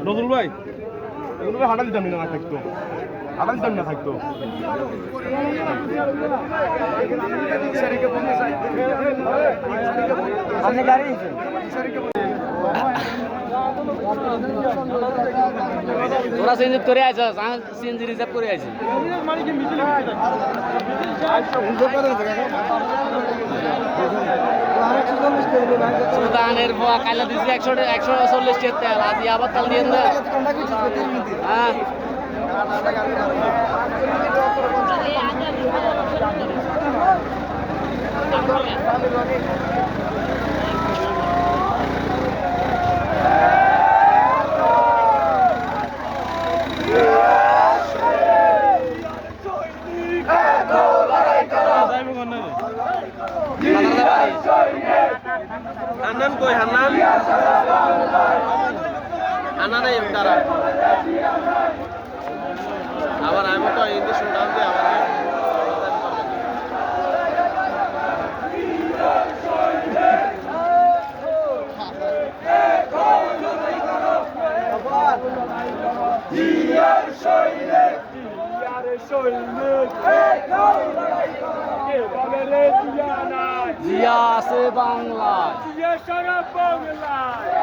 নজরুল ভাই এগুলো হাঁটা দিতাম না থাকতো হাঁটা দিতাম না থাকতো তোরা সিএনজি করে আছিস সিএনজি রিজার্ভ করে আছি সুদানের পোয়া কাইলা দিছি 140 টাকা তেল আজ আবার তেল দিয়ে না হ্যাঁ হান্নান কই হান্নান হান্নান এই তারা আবার আমি তো এই দেশে উড়ান দিয়ে আবার জিয়ার সৈনিক জিয়ার সৈনিক জিয়া আছে বাংলায় জিয়া সারা বাংলায়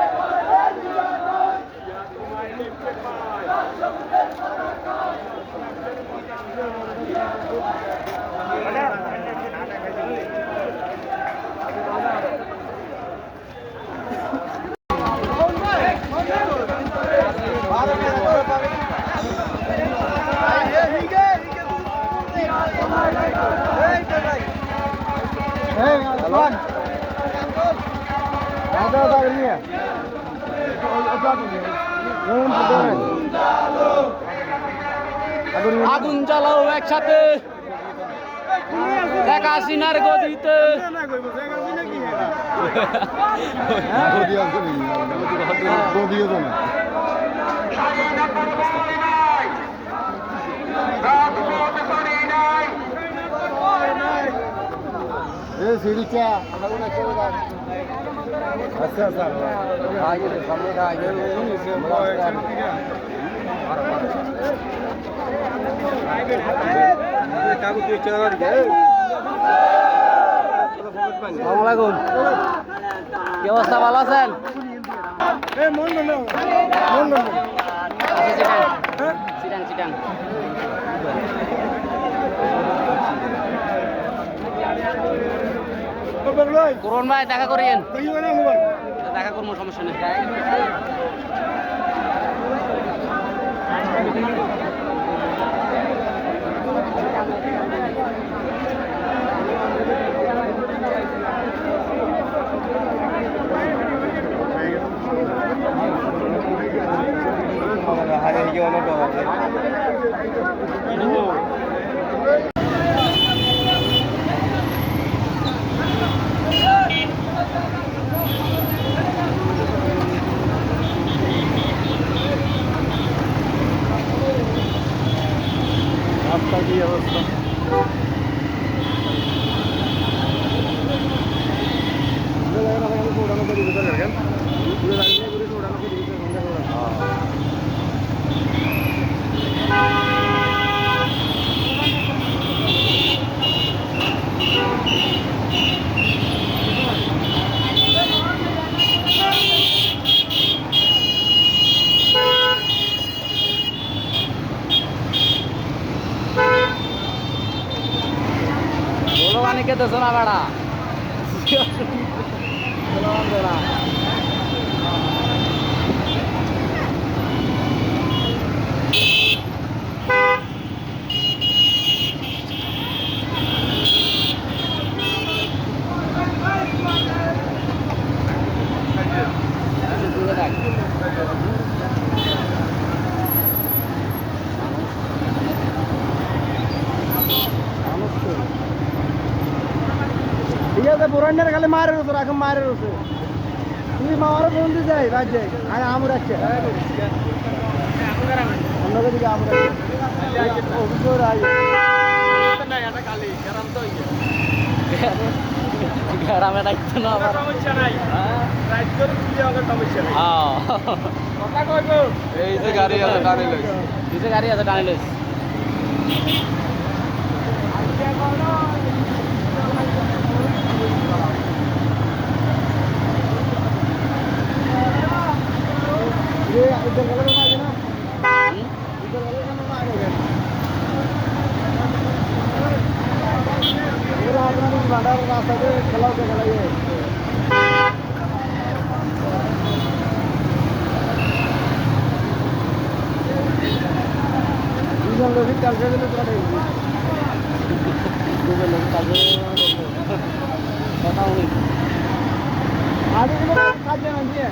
আগুন জ্বালাও একসাথে শেখ হাসিনার গদিতে আচ্ছা আচ্ছা আসসালামাইকুম কি অবস্থা ভালো আছেন চিটাং চিটাং করুন ভাই দেখা করিয়েন দেখা করবো সমস্যা নেই রাস্তা কি অবস্থা অনেকে তো শোনা বেড়া ঠিক আছে পুরানের খালি মারের উপর এখন মারের উপর তুমি মামারও ফোন দিয়ে যাই রাজ্যে আর আমর আছে অন্য দিকে আমর আছে অভিযোগ গ্রামে রাখতো না আবার সমস্যা নাই রাইড করে দিলে আমার সমস্যা নাই হ্যাঁ কথা কইবো এই যে গাড়ি আছে টানে লইছে নিচে গাড়ি আছে টানি লইস ये इधर गलत ना आगे ना इधर गलत ना आगे ये रास्ता में भाड़ा रास्ता से खलाओ के खलाई है इधर लोग भी चल रहे हैं पूरा नहीं इधर लोग चल रहे हैं बताओ नहीं आगे के लोग खाद लेना चाहिए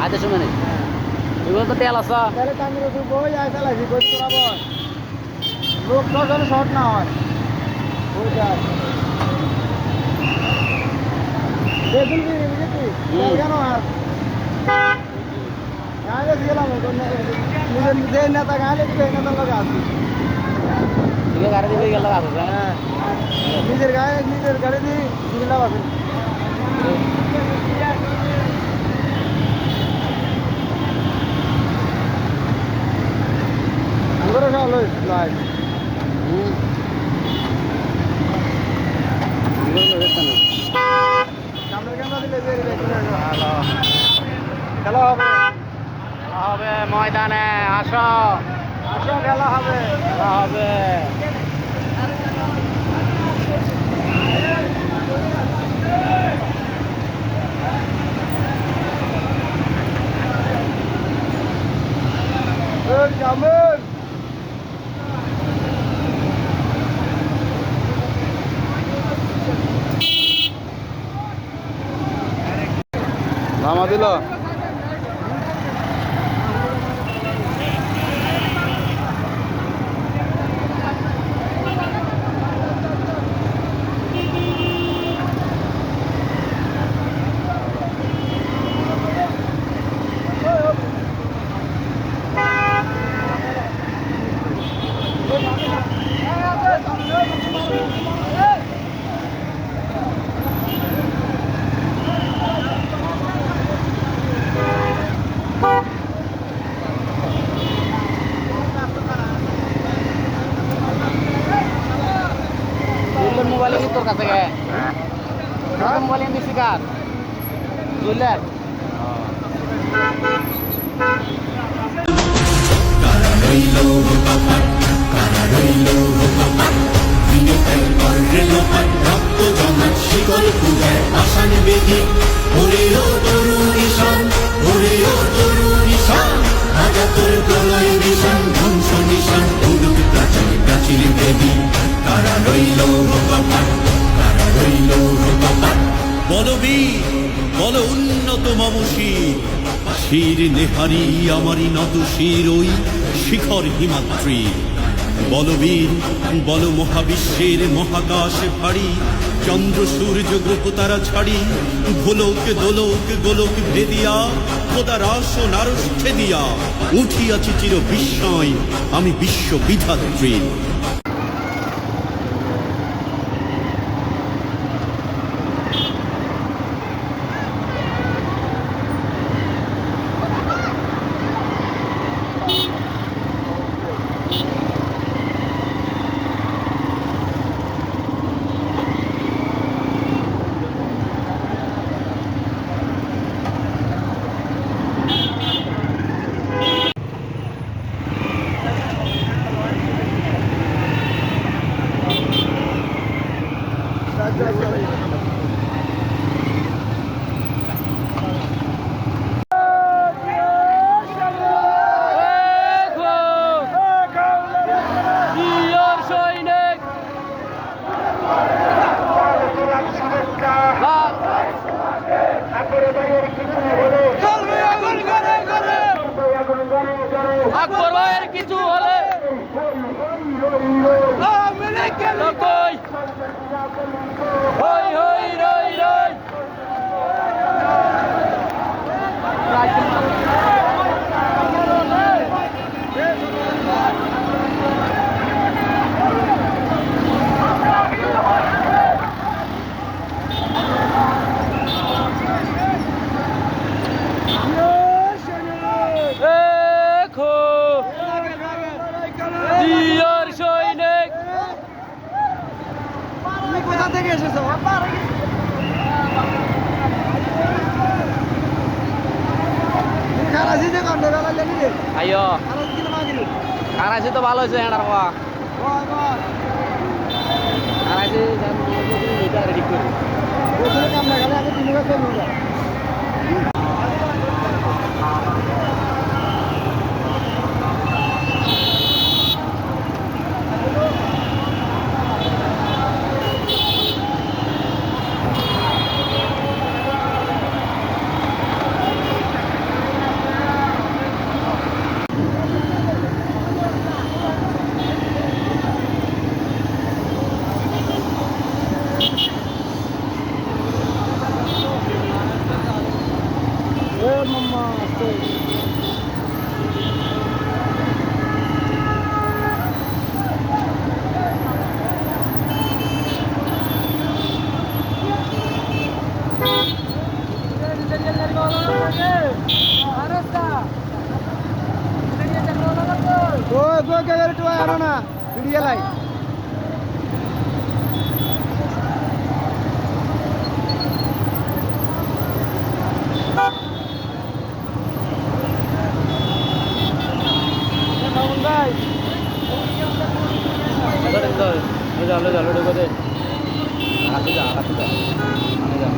আজ সময় নেই এগুলো তো তেল আছে पहले टाइम में तो कोई ऐसा लगी कोई पूरा बोल लोग तो जन शॉट ना हो हो जाए देखुन भी ये क्या ना यार यहाँ ले दिया ना मुझे मुझे ना तक यहाँ ले दिया ना तक लगा दी ঠিক আছে গাড়ি দিয়ে গেল আছে নিজের গায়ে নিজের গাড়ি দিয়ে দিলা বাসে আমরা সব লই লাইভ সামনে ক্যামেরা দিলে বের হ্যালো খেলা হবে হবে ময়দানে আসো আসো খেলা হবে খেলা হবে জামিন নামা দিল মোবাইল কি তোর কাছে গে মোবাইল এনে দিছি কার বুঝলেন বলবীর বল উন্নত মম শির শির নেহারি আমারি নত শির ওই শিখর হিমাদ্রি বলবীর বল মহাবিশ্বের মহাকাশ ভারী চন্দ্র সূর্য গ্রহ তারা ছাড়ি ভোলক দোলক গোলক ভেদিয়া খোদা রাস ও নারস ছেদিয়া উঠিয়াছি চির বিস্ময় আমি বিশ্ব বিধাত্রী আকবর ভাইয়ের কিছু হলে কই হই হই রই রই আগে এসেছো আবার খারাজি যে কন্ড বেলা জানি রে আইও খারাজি কিলো মাগিলি কারাইছি তো ভালো হয়েছে হ্যাঁ হওয়া ওই ওই কারাইছি এটা রেডি করি ওখানে কাম না গেলে আগে তিন গাছ নিয়ে যাও mamma go get to Arana, video light. lo ঢুকে দে হাতে যা মানে যা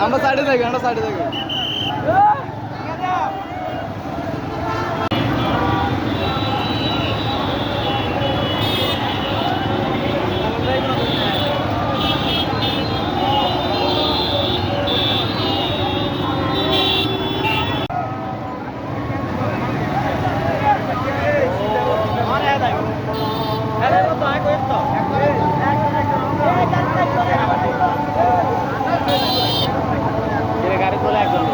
আমরা সাইডে থাকি গাড়ি তোলে একজন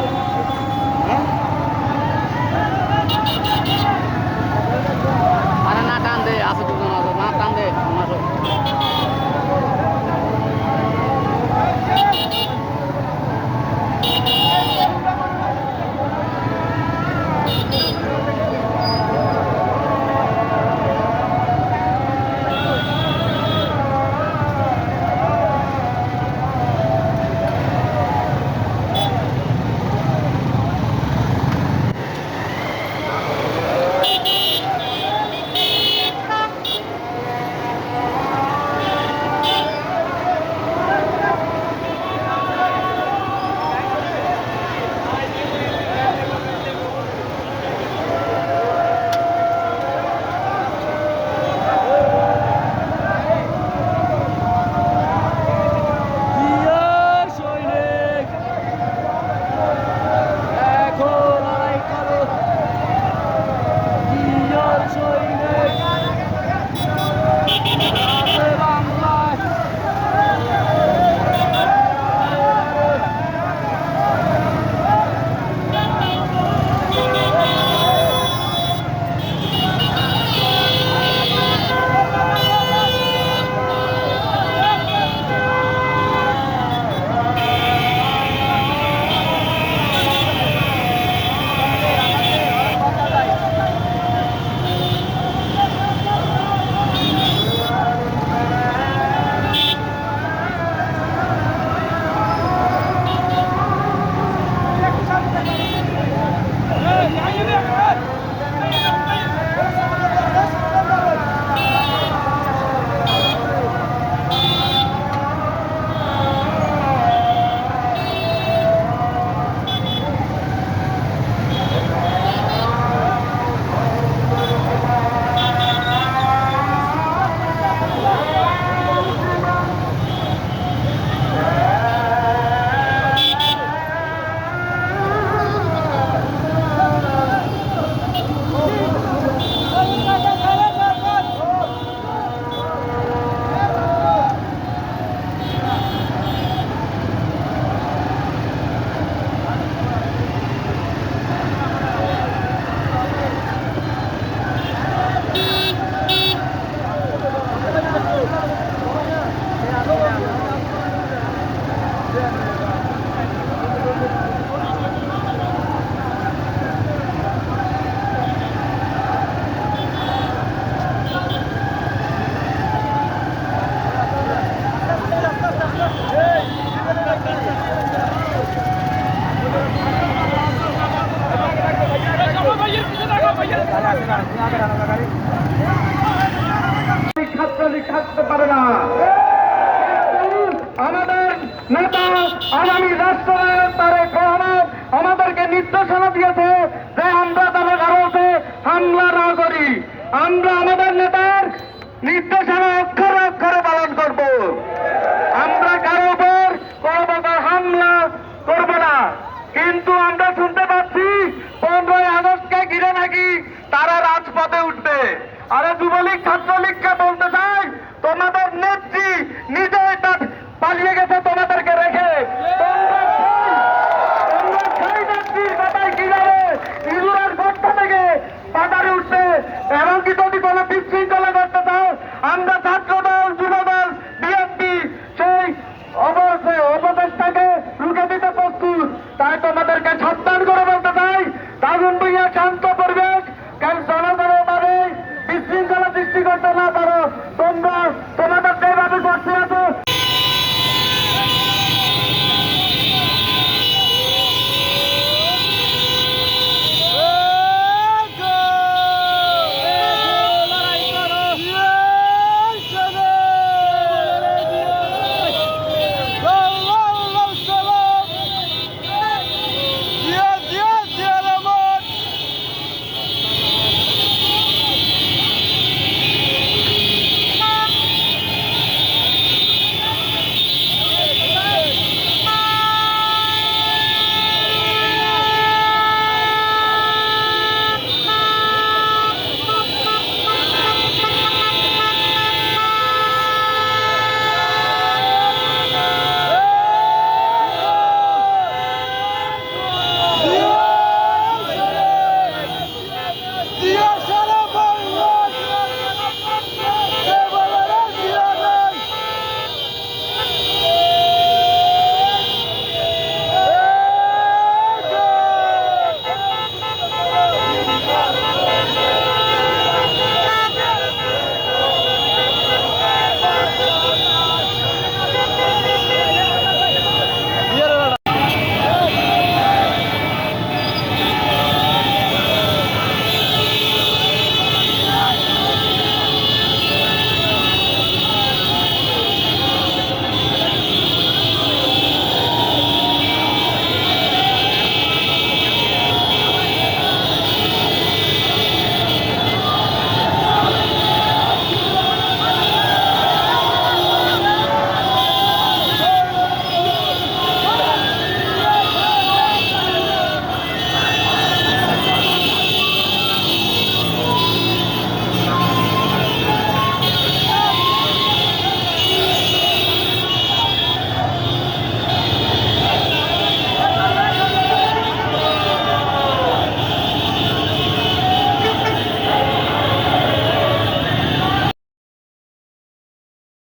না